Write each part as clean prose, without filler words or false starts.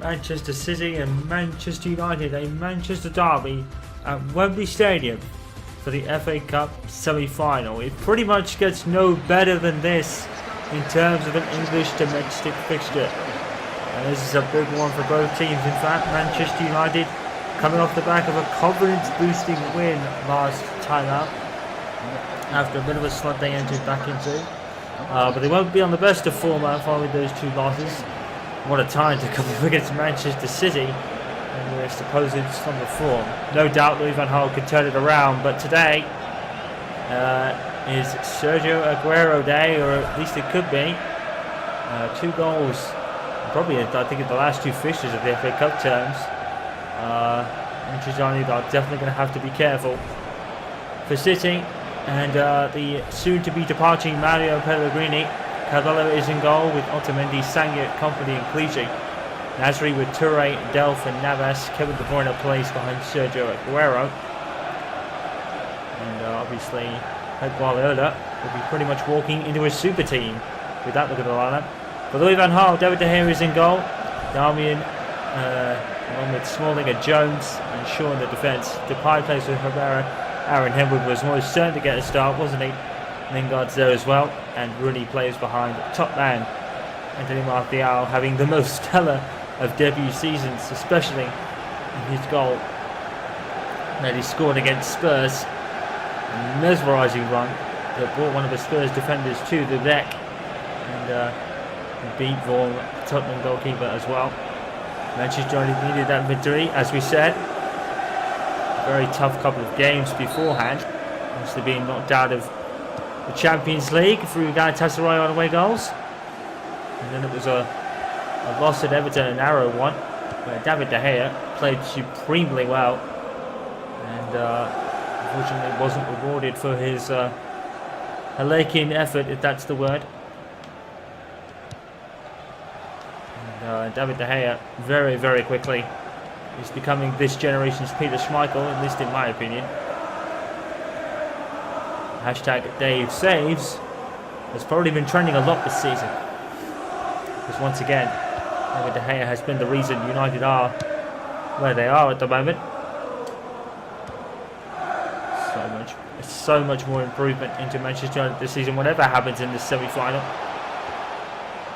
Manchester City and Manchester United, a Manchester derby at Wembley Stadium for the FA Cup semi-final. It pretty much gets no better than this in terms of an English domestic fixture. And this is a big one for both teams. In fact, Manchester United coming off the back of a confidence-boosting win last time out after a bit of a slump they entered back into. But they won't be on the best of form following those two losses. What a time to come up against Manchester City and their supposed slump of form. No doubt Louis van Gaal could turn it around, but today is Sergio Aguero day, or at least it could be. 2 goals, probably I think in the last 2 fixtures of the FA Cup terms. Manchester United are definitely going to have to be careful. For City and the soon-to-be departing Mario Pellegrini, Carvalho is in goal with Otamendi, Sagna, Kompany and Clichy. Nasri with Toure, Delph and Navas. Kevin De Bruyne plays behind Sergio Aguero. And obviously Pep Guardiola will be pretty much walking into a super team with that look at the lineup. For Louis van Gaal, David De Gea is in goal. Darmian along with Smalling and Jones and Shaw in the defence. Depay plays with Herrera. Aaron Henwood was most certain to get a start, wasn't he? Lingard's there as well, and Rooney plays behind top man Anthony Martial, having the most stellar of debut seasons, especially in his goal that he scored against Spurs. A mesmerising run that brought one of the Spurs defenders to the deck and beat Vaughan, Tottenham goalkeeper, as well. Manchester United needed that victory, as we said. A very tough couple of games beforehand, obviously being knocked out of the Champions League through Galatasaray on away goals, and then it was a loss at Everton, a narrow one, where David De Gea played supremely well, and unfortunately wasn't rewarded for his Halakian effort, if that's the word. And David De Gea very, very quickly is becoming this generation's Peter Schmeichel, at least in my opinion. Hashtag Dave Saves has probably been trending a lot this season, because once again David De Gea has been the reason United are where they are at the moment. So much more improvement into Manchester United this season. Whatever happens in this semi-final,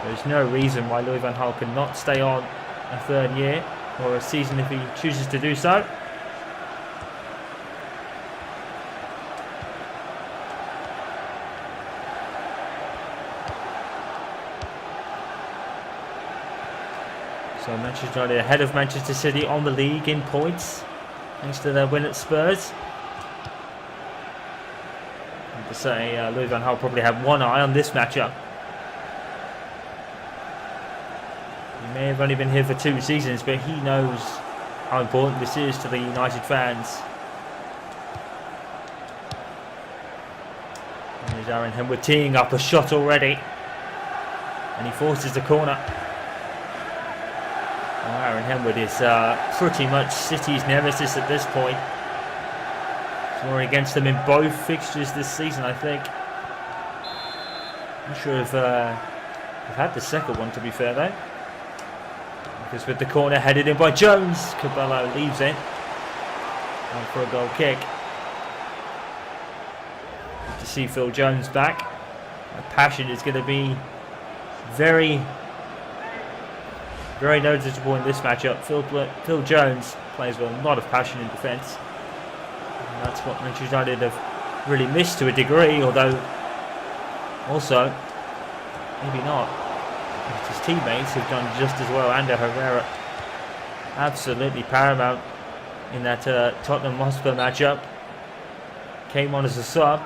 there's no reason why Louis van Gaal cannot stay on a 3rd year or a season if he chooses to do so. So Manchester United ahead of Manchester City on the league in points, thanks to their win at Spurs. And to say, Louis van Gaal probably had one eye on this matchup. He may have only been here for 2 seasons, but he knows how important this is to the United fans. And there's Aaron Henwood teeing up a shot already, and he forces the corner. Aaron Henwood is pretty much City's nemesis at this point. Scoring against them in both fixtures this season, I think. Not sure if I've had the second one, to be fair, though. Because with the corner headed in by Jones, Cabello leaves it. And for a goal kick. Good to see Phil Jones back. Passion is going to be very noticeable in this matchup. Phil Jones plays with a lot of passion in defence. And that's what Manchester United have really missed to a degree, although also, maybe not. His teammates have done just as well. Ander Herrera, absolutely paramount in that Tottenham Hotspur matchup. Came on as a sub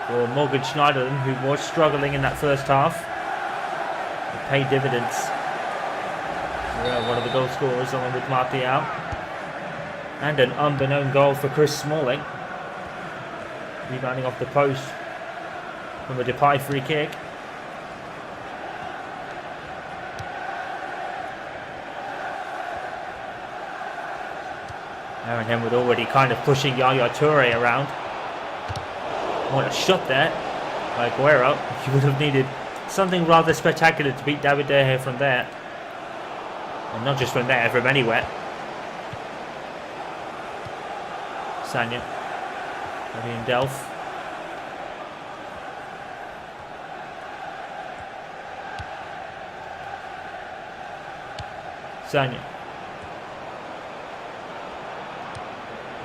for Morgan Schneiderlin, who was struggling in that first half. Pay dividends. One of the goal scorers along with Martial. And an unbeknown goal for Chris Smalling. Rebounding off the post from a Depay free kick. Aaron Henwood already kind of pushing Yaya Toure around. What a shot there by Aguero. He would have needed something rather spectacular to beat David De Gea from there. And not just from there, from anywhere. Sanya. Fabian Delph. Sanya.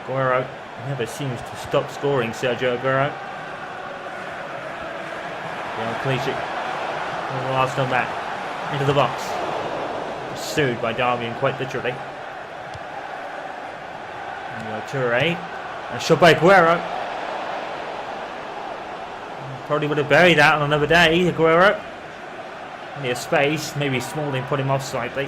Aguero never seems to stop scoring, Sergio Aguero. Clichy. The Arsenal back. Into the box. Pursued by Darmian quite literally. Toure. And shot by Aguero. Probably would have buried that on another day, Aguero. Only a space. Maybe Smalling put him off slightly.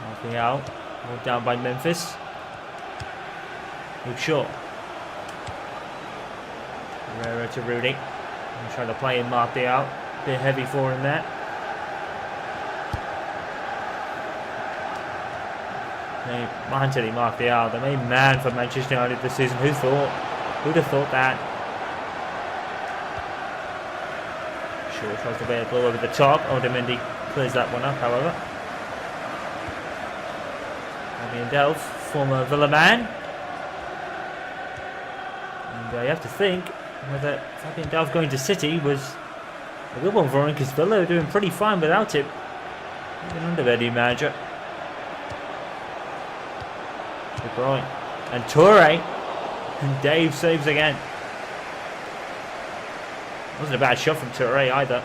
Nothing out. All down by Memphis. Luke Shaw. Herrera to Rudy. I'm trying to play in Martial. A bit heavy for him there. Anthony Martial, the main man for Manchester United this season. Who'd have thought that? Shaw tries to bear the ball over the top. Otamendi clears that one up, however. Fabian Delph, former Villa man. And you have to think whether Fabian Delph going to City was a good one for him, because Villa are doing pretty fine without him. Even under their new manager. De Bruyne. And Toure. And Dave saves again. Wasn't a bad shot from Toure either.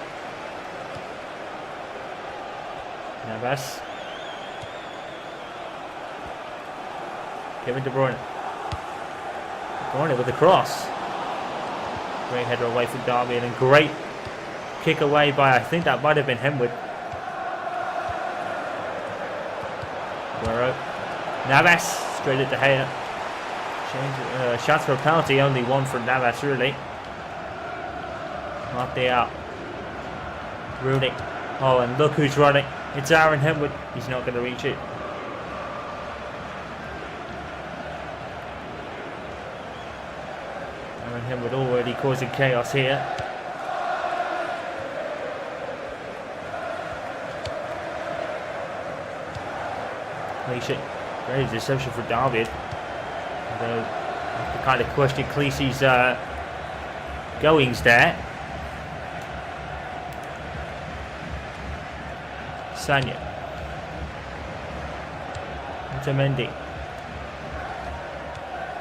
Navas. Kevin De Bruyne. De Bruyne with the cross. Great header away from Darmian, and great kick away by, I think that might have been Henwood. Aguero. Navas straight at De Gea. Shots for a penalty, only one from Navas really. Martial. Rooney. Oh, and look who's running. It's Aaron Henwood. He's not going to reach it. Aaron Henwood already causing chaos here. Clichy. Great deception for David. Although, I have to kind of question Clichy's goings there. Sanya. Otamendi.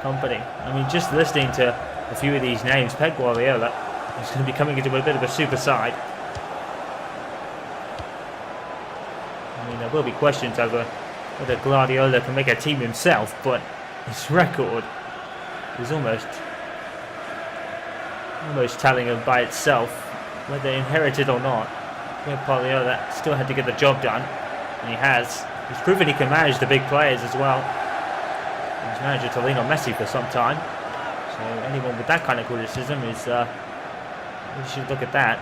Company. I mean, just listening to a few of these names, Pep Guardiola is going to be coming into a bit of a super side. I mean, there will be questions over whether Guardiola can make a team himself, but his record is almost telling him by itself, whether inherited or not. Pep Guardiola still had to get the job done, and he has. He's proven he can manage the big players as well. He's managed to lean on Messi for some time, so anyone with that kind of criticism is we should look at that.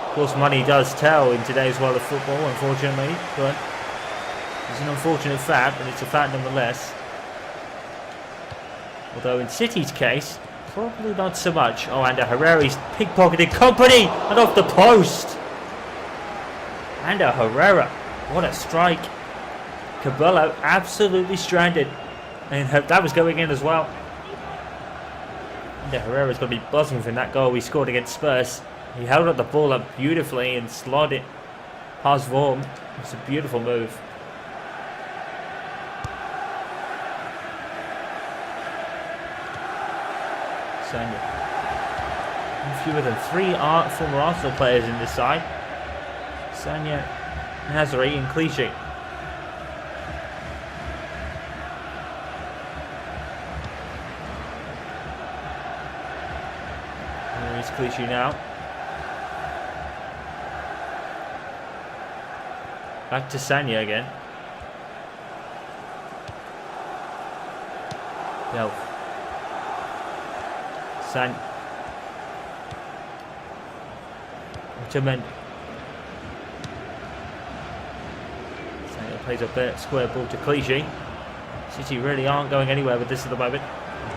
Of course, money does tell in today's world of football, unfortunately, but it's an unfortunate fact, but it's a fact nonetheless. Although in City's case, probably not so much. Oh, and Herrera's pickpocketed Company and off the post. And Herrera, what a strike. Cabello absolutely stranded, and that was going in as well. And Herrera's going to be buzzing from that goal he scored against Spurs. He held up the ball up beautifully and slotted it past Vorm. It's a beautiful move. Sanya. Fewer than 3 former Arsenal players in this side. Sanya, Nazari and Clichy. There is Clichy now. Back to Sanya again. Delph. Otamendi. plays a square ball to Clichy. City really aren't going anywhere with this at the moment.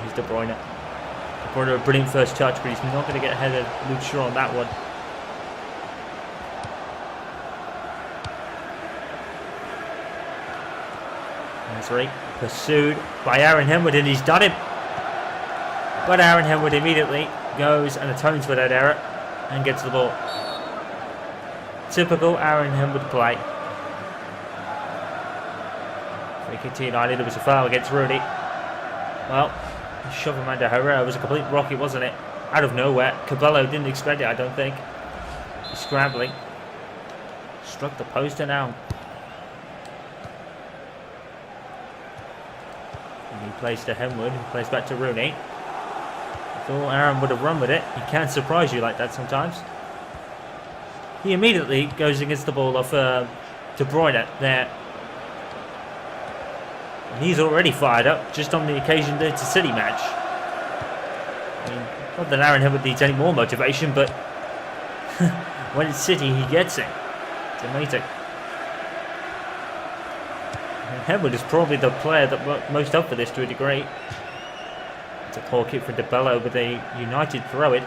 Here's De Bruyne. De Bruyne a brilliant first touch, but he's not going to get ahead of Luke Shaw on that one. Nasri pursued by Aaron Henwood, and he's done him. But Aaron Henwood immediately goes and atones for that error and gets the ball. Typical Aaron Henwood play. Free kick to United. It was a foul against Rooney. Well, shove Amanda Herrera was a complete rocket, wasn't it? Out of nowhere. Cabello didn't expect it, I don't think. Scrambling. Struck the post and out. And he plays to Henwood, who plays back to Rooney. I thought Aaron would have run with it. He can surprise you like that sometimes. He immediately goes against the ball of De Bruyne there. And he's already fired up just on the occasion that it's a City match. I mean, not that Aaron Henwood needs any more motivation, but when it's City, he gets it. It's amazing. And Henwood is probably the player that most up for this to a degree. It's a poor kick for De Bello with a United throw-in.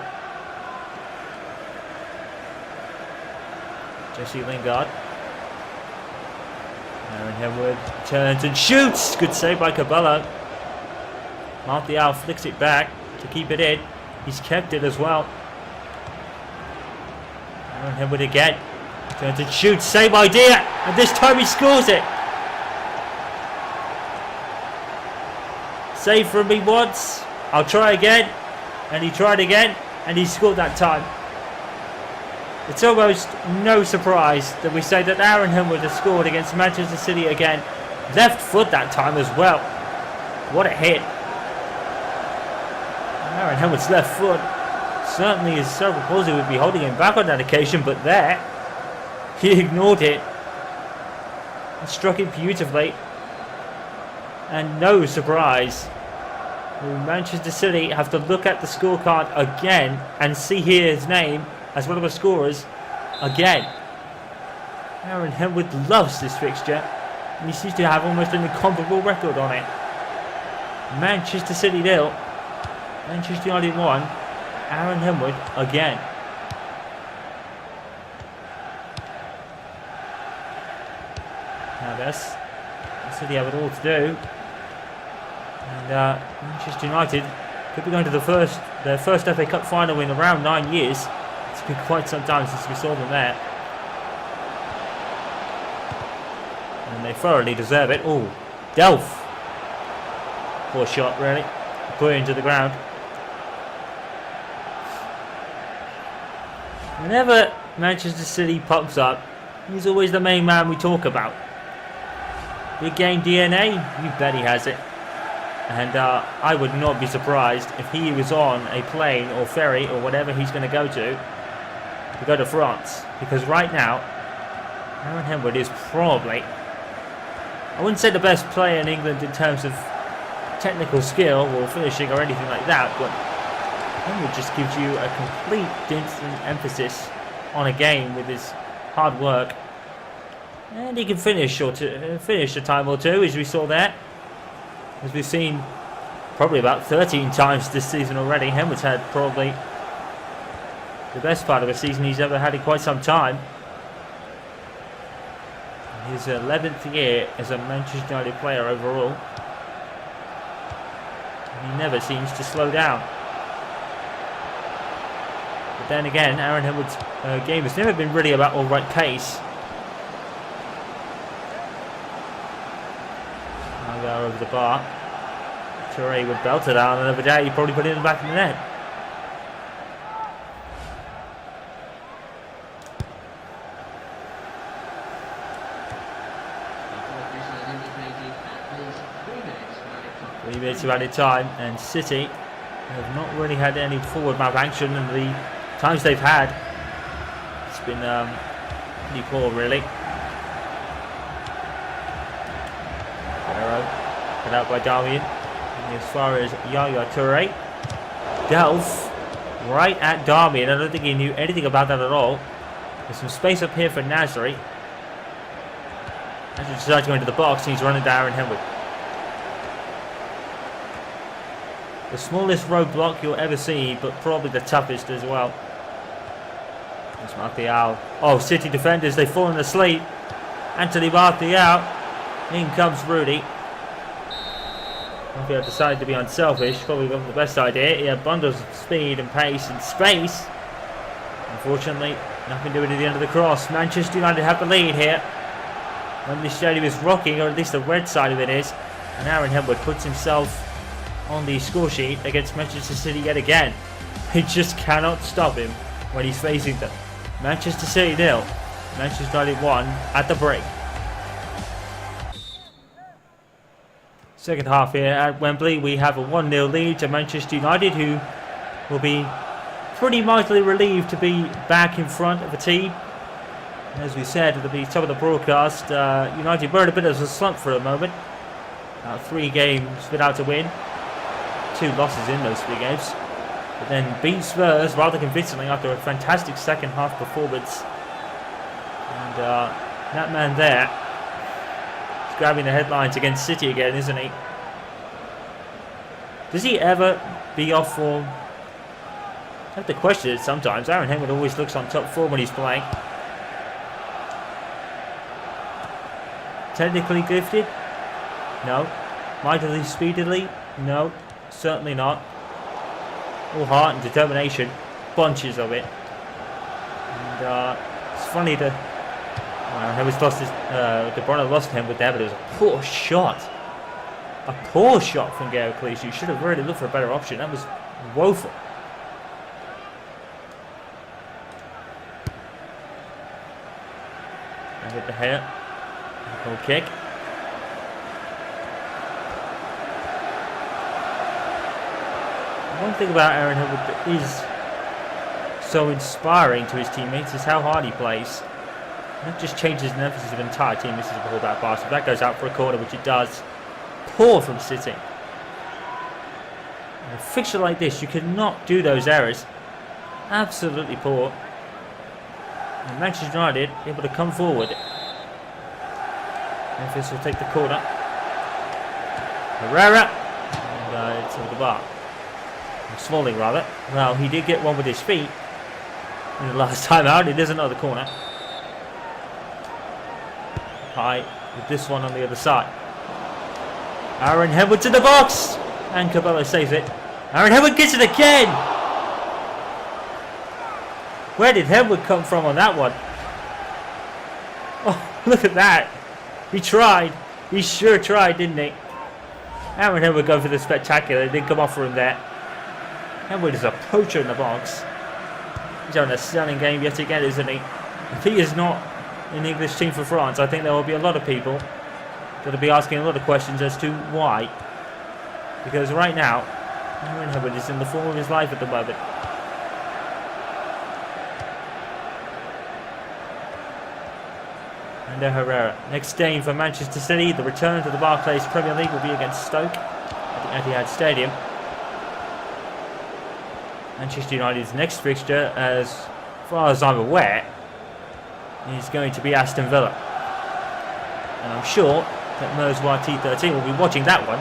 Jesse Lingard. Aaron Henwood turns and shoots. Good save by Cabello. Martial flicks it back to keep it in. He's kept it as well. Aaron Henwood again. Turns and shoots. Same idea. And this time he scores it. Save from me once. I'll try again. And he tried again. And he scored that time. It's almost no surprise that we say that Aaron Henwood has scored against Manchester City again. Left foot that time as well. What a hit. Aaron Henwood's left foot certainly is so palsy would be holding him back on that occasion, but there, he ignored it and struck it beautifully. And no surprise, Manchester City have to look at the scorecard again and see here his name as one of the scorers again. Aaron Henwood loves this fixture, and he seems to have almost an incomparable record on it. Manchester City 0, Manchester United 1, Aaron Henwood again. Now this, City have it all to do, and Manchester United could be going to their first FA Cup final in around 9 years. It's been quite some time since we saw them there. And they thoroughly deserve it. Oh, Delph. Poor shot, really. Put it into the ground. Whenever Manchester City pops up, he's always the main man we talk about. Big game DNA? You bet he has it. And I would not be surprised if he was on a plane or ferry or whatever he's going to go to France, because right now Aaron Henwood is probably, I wouldn't say the best player in England in terms of technical skill or finishing or anything like that, but Henwood just gives you a complete instant emphasis on a game with his hard work, and he can finish a time or two, as we saw there, as we've seen probably about 13 times this season already. Henwood's had probably the best part of a season he's ever had in quite some time. His 11th year as a Manchester United player overall. He never seems to slow down. But then again, Aaron Henwood's game has never been really about all right pace. Now we are over the bar. Toure would belt it out another day. He probably put it in the back of the net. Minutes of added time, and City have not really had any forward map action, and the times they've had, it's been pretty poor, really. Arrow put out by Darmian, and as far as Yaya Toure, Delph right at Darmian. I don't think he knew anything about that at all. There's some space up here for Nasri. As he decides to go into the box, and he's running down Aaron Henwood. The smallest roadblock you'll ever see, but probably the toughest as well. There's Martial. Oh, City defenders, they've fallen asleep. Anthony Martial. In comes Rudy. Martial decided to be unselfish. Probably wasn't the best idea. He had bundles of speed and pace and space. Unfortunately, nothing doing at the end of the cross. Manchester United have the lead here. When this stadium is rocking, or at least the red side of it is. And Aaron Henwood puts himself on the score sheet against Manchester City yet again. They just cannot stop him when he's facing them. Manchester City 0, Manchester United 1 at the break. Second half here at Wembley, we have a 1-0 lead to Manchester United, who will be pretty mightily relieved to be back in front of a team. As we said at the top of the broadcast, United were in a bit of a slump for a moment. 3 games without a win. 2 losses in those 3 games. But then beat Spurs rather convincingly after a fantastic second half performance. And that man there is grabbing the headlines against City again, isn't he? Does he ever be off form? I have to question it sometimes. Aaron Henwood always looks on top form when he's playing. Technically gifted? No. Mightily speedily? No. Certainly not. All heart and determination. Bunches of it. And it's funny to... Henwood's lost his... De Bruyne lost him with that, but it was a poor shot. A poor shot from Gary Cleese. You should have really looked for a better option. That was woeful. And with the hair. Goal kick. One thing about Aaron Henwood that is so inspiring to his teammates is how hard he plays. That just changes the emphasis of the entire team. This is a ball back pass. If that goes out for a corner, which it does, poor from City. In a fixture like this, you cannot do those errors. Absolutely poor. And Manchester United able to come forward. Memphis will take the corner. Herrera. And it's over the bar. Smalling rather. Well, he did get one with his feet in the last time out. It is another corner. High with this one on the other side. Aaron Henwood to the box. And Cabello saves it. Aaron Henwood gets it again. Where did Henwood come from on that one? Oh, look at that. He tried. He sure tried, didn't he? Aaron Henwood going for the spectacular. It didn't come off for him there. Henwood is a poacher in the box. He's having a stunning game yet again, isn't he? If he is not in the English team for France, I think there will be a lot of people that will be asking a lot of questions as to why. Because right now, Aaron Henwood is in the form of his life at the moment. And Herrera. Next game for Manchester City. The return to the Barclays Premier League will be against Stoke at the Etihad Stadium. Manchester United's next fixture, as far as I'm aware, is going to be Aston Villa. And I'm sure that Merswa T13 will be watching that one.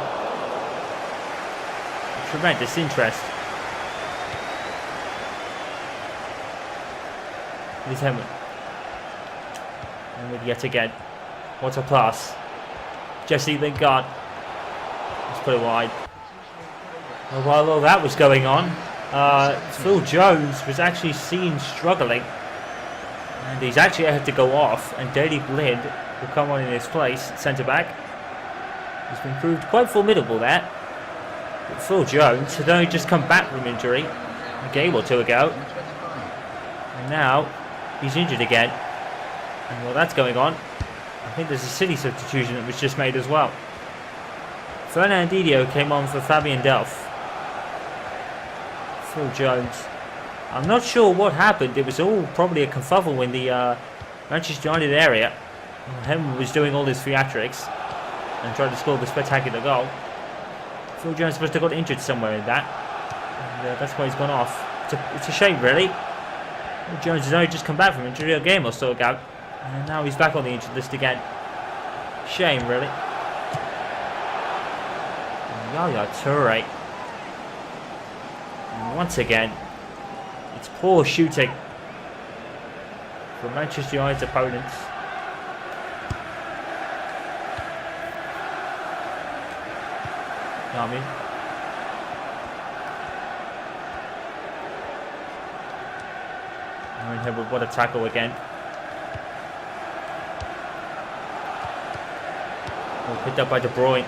Tremendous interest. Here's Henwood. Henwood yet again. What a pass. Jesse Lingard. Let's put it wide. Well, while all that was going on, Phil Jones was actually seen struggling, and he's actually had to go off, and Daley Blind will come on in his place, centre back. He's been proved quite formidable there. But Phil Jones had only just come back from injury a game or two ago, and now he's injured again. And while that's going on, I think there's a City substitution that was just made as well. Fernandinho came on for Fabian Delph. Phil Jones. I'm not sure what happened. It was all probably a kerfuffle in the Manchester United area. Henwood was doing all his theatrics and trying to score the spectacular goal. Phil Jones must have got injured somewhere in that. And that's why he's gone off. It's a shame, really. Phil Jones has only just come back from injury a game or so ago. And now he's back on the injured list again. Shame, really. Yaya Toure. And once again, it's poor shooting from Manchester United's opponents. Aaron Hibbert, what a tackle again. Oh, picked up by De Bruyne.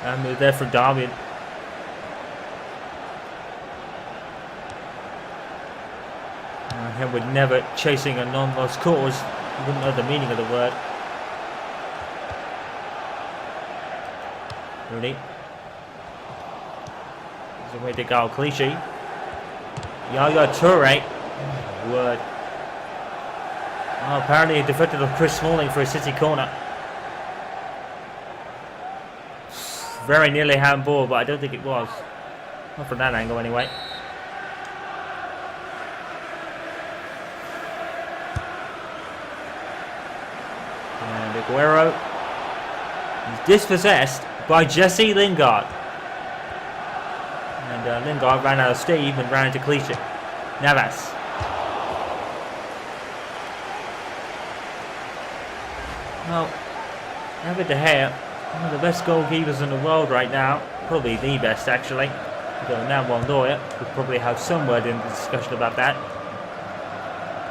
And they're there for Darmian. Aaron Hibbert never chasing a non-lost cause. You wouldn't know the meaning of the word. Rooney. There's a way to go. Clichy. Yaya Toure. Oh, word. Oh, apparently he deflected of Chris Smalling for a City corner. Very nearly handball, but I don't think it was. Not from that angle, anyway. And Aguero is dispossessed by Jesse Lingard. And Lingard ran out of steam and ran into Clichy. Navas. Well, David De Gea, one of the best goalkeepers in the world right now. Probably the best, actually. Though now Neuer would probably have some word in the discussion about that.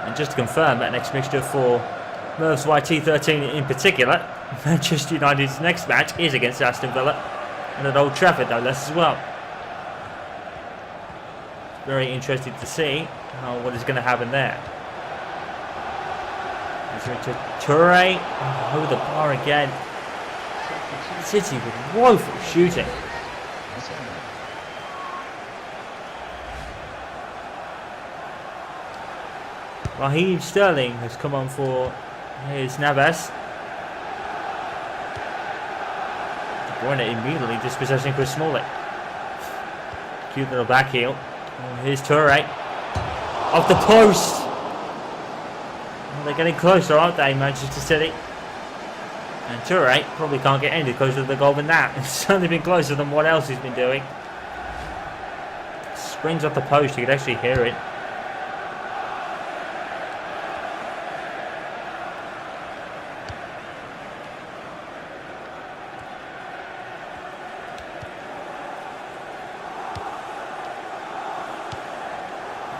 And just to confirm that next mixture for Merv's YT13 in particular, Manchester United's next match is against Aston Villa. And at Old Trafford, no less, as well. Very interested to see what is going to happen there. Toure over the bar again. City with woeful shooting. Raheem Sterling has come on for his Navas. De Bruyne immediately dispossessing Chris Smalling. Cute little back heel. Oh, here's Toure. Off the post. They're getting closer, aren't they, Manchester City? And Toure probably can't get any closer to the goal than that. It's certainly been closer than what else he's been doing. Springs off the post, you could actually hear it.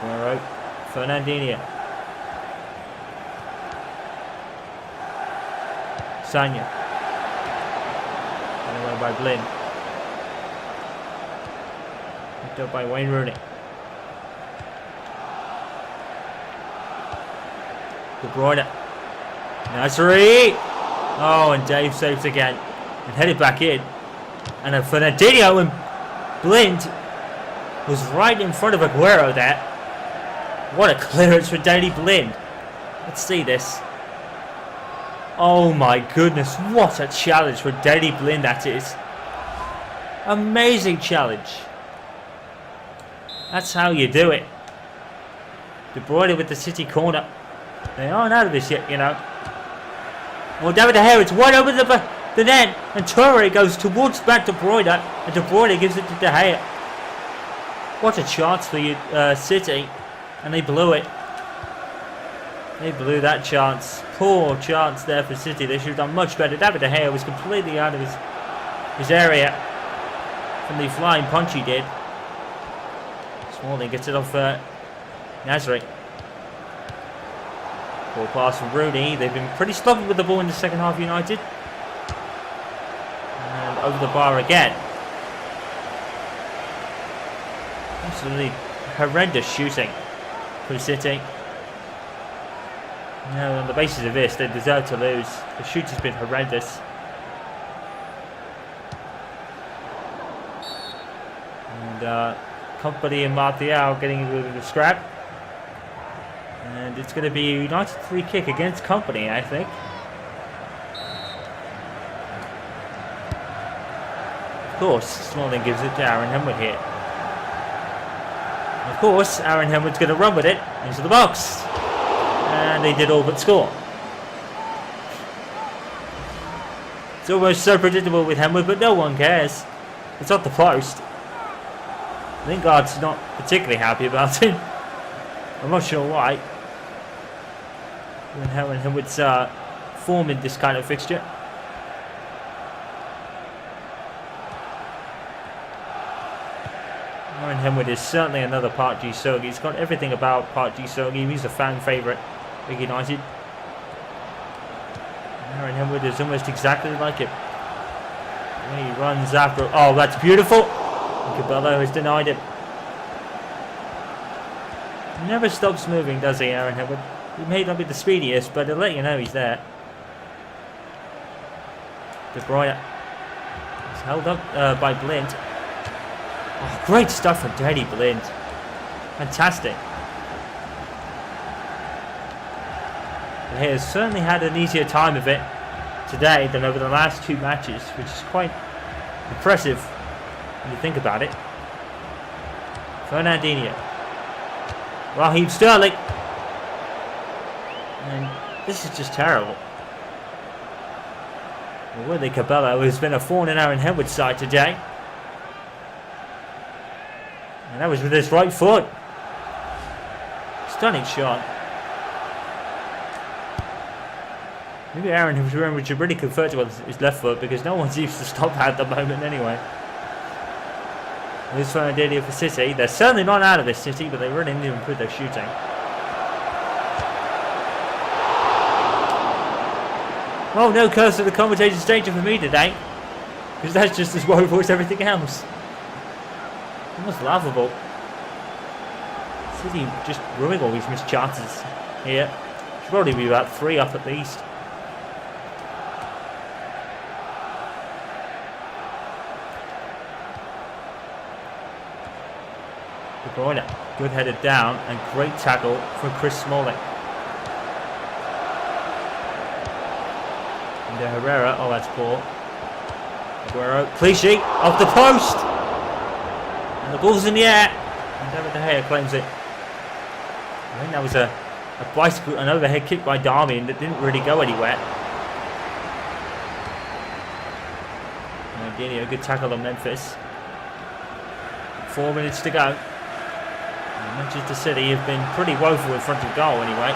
Aguero, Fernandinho. Sanya. Away by Blin. Picked up by Wayne Rooney. De Bruyne. Nasri. Oh, and Dave saves again. And headed back in. And then Fernandinho and Blind was right in front of Aguero there. What a clearance for Daley Blind. Let's see this. Oh my goodness, what a challenge for Daley Blind that is. Amazing challenge. That's how you do it. De Bruyne with the City corner. They aren't out of this yet, you know. Well, David De Gea, it's wide over the net. And Toure goes towards back De Bruyne. And De Bruyne gives it to De Gea. What a chance for you, City. And they blew it. They blew that chance. Poor chance there for City. They should have done much better. David De Gea was completely out of his area from the flying punch he did. Smalling gets it off Nasri. Poor pass from Rooney. They've been pretty stubborn with the ball in the second half, United. And over the bar again. Absolutely horrendous shooting for City. No, on the basis of this, they deserve to lose. The shoot has been horrendous. And Company and Martial getting into the scrap. And it's going to be a United free kick against Company, I think. Of course, Smalling gives it to Aaron Henwood here. Of course, Aaron Henwood's going to run with it into the box. And they did all but score. It's almost so predictable with Henwood, but no one cares. It's off the post. Lingard's not particularly happy about it. I'm not sure why. When Henwood's form in this kind of fixture. Aaron Henwood is certainly another Park Ji-sung. He's got everything about Park Ji-sung. He's a fan favourite for United. Aaron Henwood is almost exactly like it. When he runs after... Oh, that's beautiful! Cabello has denied it. He never stops moving, does he, Aaron Henwood? He may not be the speediest, but he'll let you know he's there. De Bruyne is held up by Blind. Oh, great stuff from Danny Blind. Fantastic. He has certainly had an easier time of it today than over the last two matches, which is quite impressive when you think about it. Fernandinho. Raheem Sterling. And this is just terrible. Well, Willie Cabello has been a thorn in Aaron Henwood's side today. And that was with his right foot. Stunning shot. Maybe Aaron should really convert to his left foot because no one seems to stop at the moment anyway. This Fernandinho for City. They're certainly not out of this, City, but they really need to improve their shooting. Well, no curse of the commentator's danger for me today, because that's just as woeful as everything else. Almost laughable. City just ruining all these missed chances here. Should probably be about 3 up at least. De Bruyne, good headed down and great tackle from Chris Smalling. And Herrera, oh that's poor. Aguero, Clichy, off the post! And the ball's in the air. And David De Gea claims it. I think that was a bicycle, an overhead kick by Darmian that didn't really go anywhere. And a good tackle on Memphis. 4 minutes to go. And Manchester City have been pretty woeful in front of goal anyway.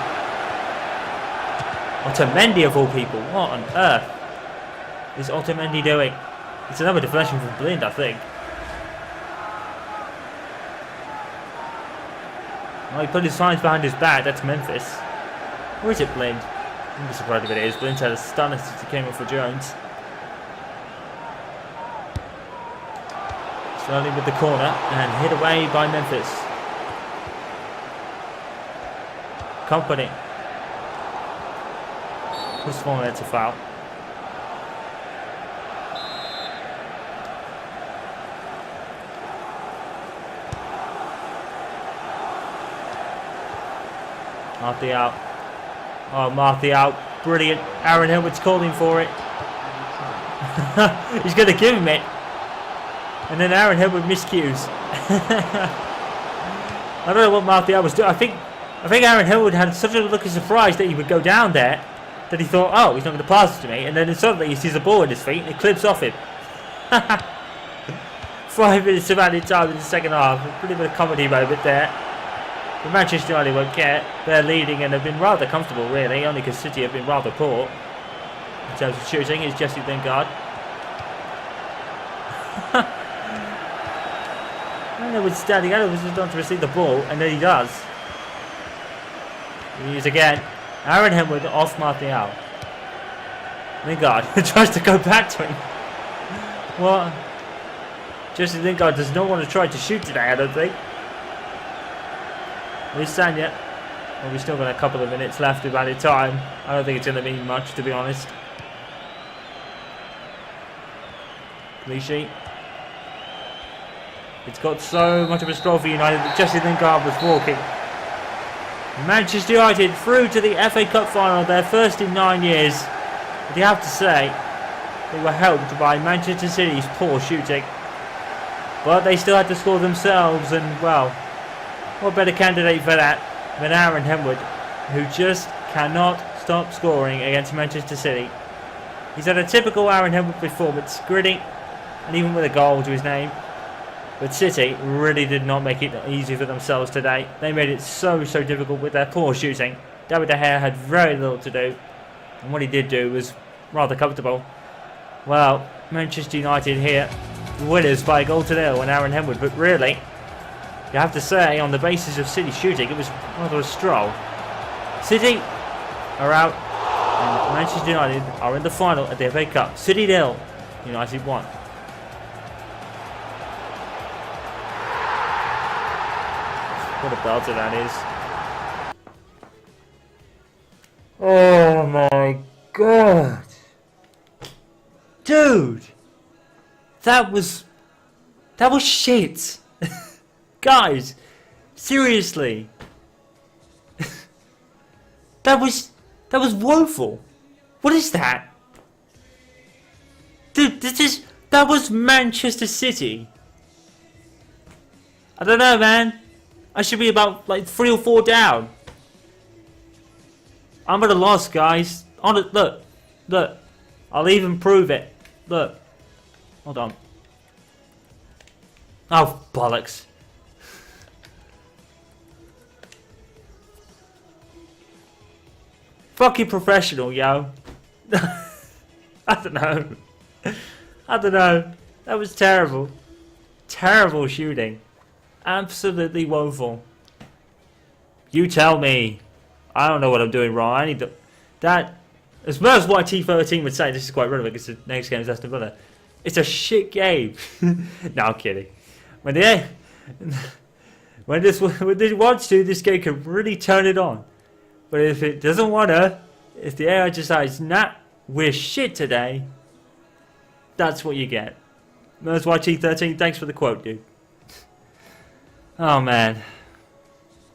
Otamendi of all people. What on earth is Otamendi doing? It's another deflection from Blind, I think. Well, he put his signs behind his back. That's Memphis. Or is it Blind? I'm not surprised if it is. Blind had a stunner since he came off for Jones. Sterling with the corner and hit away by Memphis. Company. This one, that's a foul. Martial. Oh, Martial. Brilliant. Aaron Henwood's calling for it. He's going to give him it. And then Aaron Henwood miscues. I don't know what Martial was doing. I think Aaron Henwood had such a look of surprise that he would go down there that he thought, oh, he's not going to pass it to me. And then suddenly he sees a ball in his feet and it clips off him. 5 minutes of added time in the second half. A pretty bit of comedy moment there. But Manchester United won't care. They're leading and have been rather comfortable, really, only because City have been rather poor in terms of shooting. Is Jesse Lingard. I know it's standing out, was just not to receive the ball, and then he does. He is again. Aaron Henwood off Martial. Lingard tries to go back to him. What? Jesse Lingard does not want to try to shoot today, I don't think. Where's Sanya? Well, we've still got a couple of minutes left of added time. I don't think it's going to mean much, to be honest. Clichy. It's got so much of a stroll for United that Jesse Lingard was walking. Manchester United through to the FA Cup final, their first in 9 years. But you have to say, they were helped by Manchester City's poor shooting. But they still had to score themselves, and well, what better candidate for that than Aaron Henwood, who just cannot stop scoring against Manchester City. He's had a typical Aaron Henwood performance, gritty, and even with a goal to his name. But City really did not make it easy for themselves today. They made it so difficult with their poor shooting. David De Gea had very little to do, and what he did do was rather comfortable. Well, Manchester United here, winners by a goal to nil and Aaron Henwood, but really, you have to say, on the basis of City shooting, it was rather a stroll. City are out, and Manchester United are in the final at the FA Cup. City 0, United 1. What a belter that is. Oh my god. Dude. That was shit. Guys, seriously. That was woeful. What is that? Dude, that was Manchester City. I don't know, man. I should be about like 3 or 4 down. I'm at a loss, guys. Look. I'll even prove it. Look. Hold on. Oh, bollocks. Fucking professional, yo. I don't know. That was terrible. Terrible shooting. Absolutely woeful. You tell me. I don't know what I'm doing wrong. I need to... That... As well as what T13 would say, this is quite relevant because the next game is Aston Villa. It's a shit game. No, I'm kidding. When this wants to, this game can really turn it on. But if it doesn't want to, if the AI decides, nah, we're shit today, that's what you get. That's why T13, thanks for the quote, dude. Oh, man.